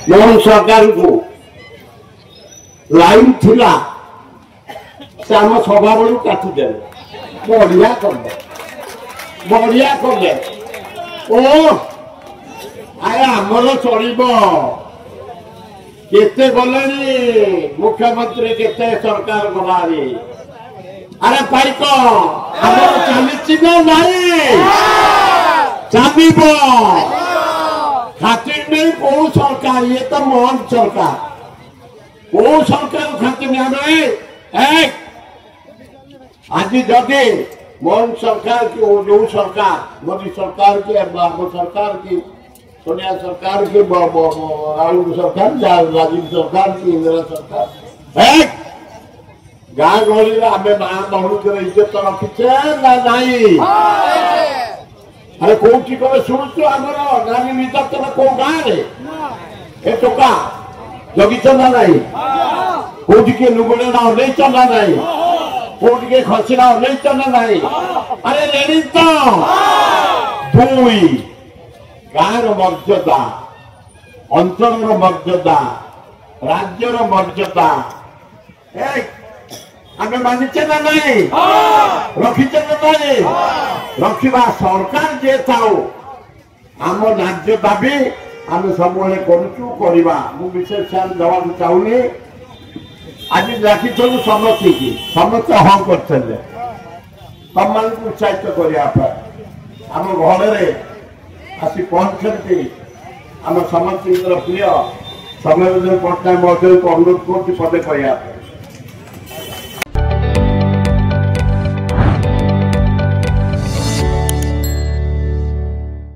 मोहन सरकार को लाइन थिला से आम सभा बेलू काटिदे बढ़िया कर ओ आए आमर चलो केते गले मुख्यमंत्री केते सरकार गलानी अरे पाइक आमर चली चलो खातिर नहीं कौ सरकार ये तो मोहन सरकार कौ सरकार खातिर नहीं आज जदि मोहन सरकार की जो सरकार मोदी सरकार की बाबू सरकार की सोनिया सरकार की राहुल सरकार राजीव सरकार की इंदिरा सरकार गाँ गहली आम माँ बहु इज्जत रखीचे ना अरे कौटी कहे शुणुचु आमर नानी निर्यातन कौ गाँव ए टोका जगिच ना नाई कौटी किए लुगड़ा अनेच ना नाई कौटी किए खसड़ा अनेच ना नाई अरे रेडी तो दुई गाँव मर्यादा अंचल मर्यादा राज्यर मर्यादा आम मानिचे ना नहीं रखीचे ना नहीं रखा सरकार जे थाओ आम राज्य दाबी आम सब करूँ विशेष जवाब चाहूनी आज डाकिलु समस्त की समस्त हाँ कर तुम मान उत्साहित करने आम घर आसी पहुंचती आम समस्त प्रिय समय पट्टनायक महोदय को अनुरोध कर पदे कहना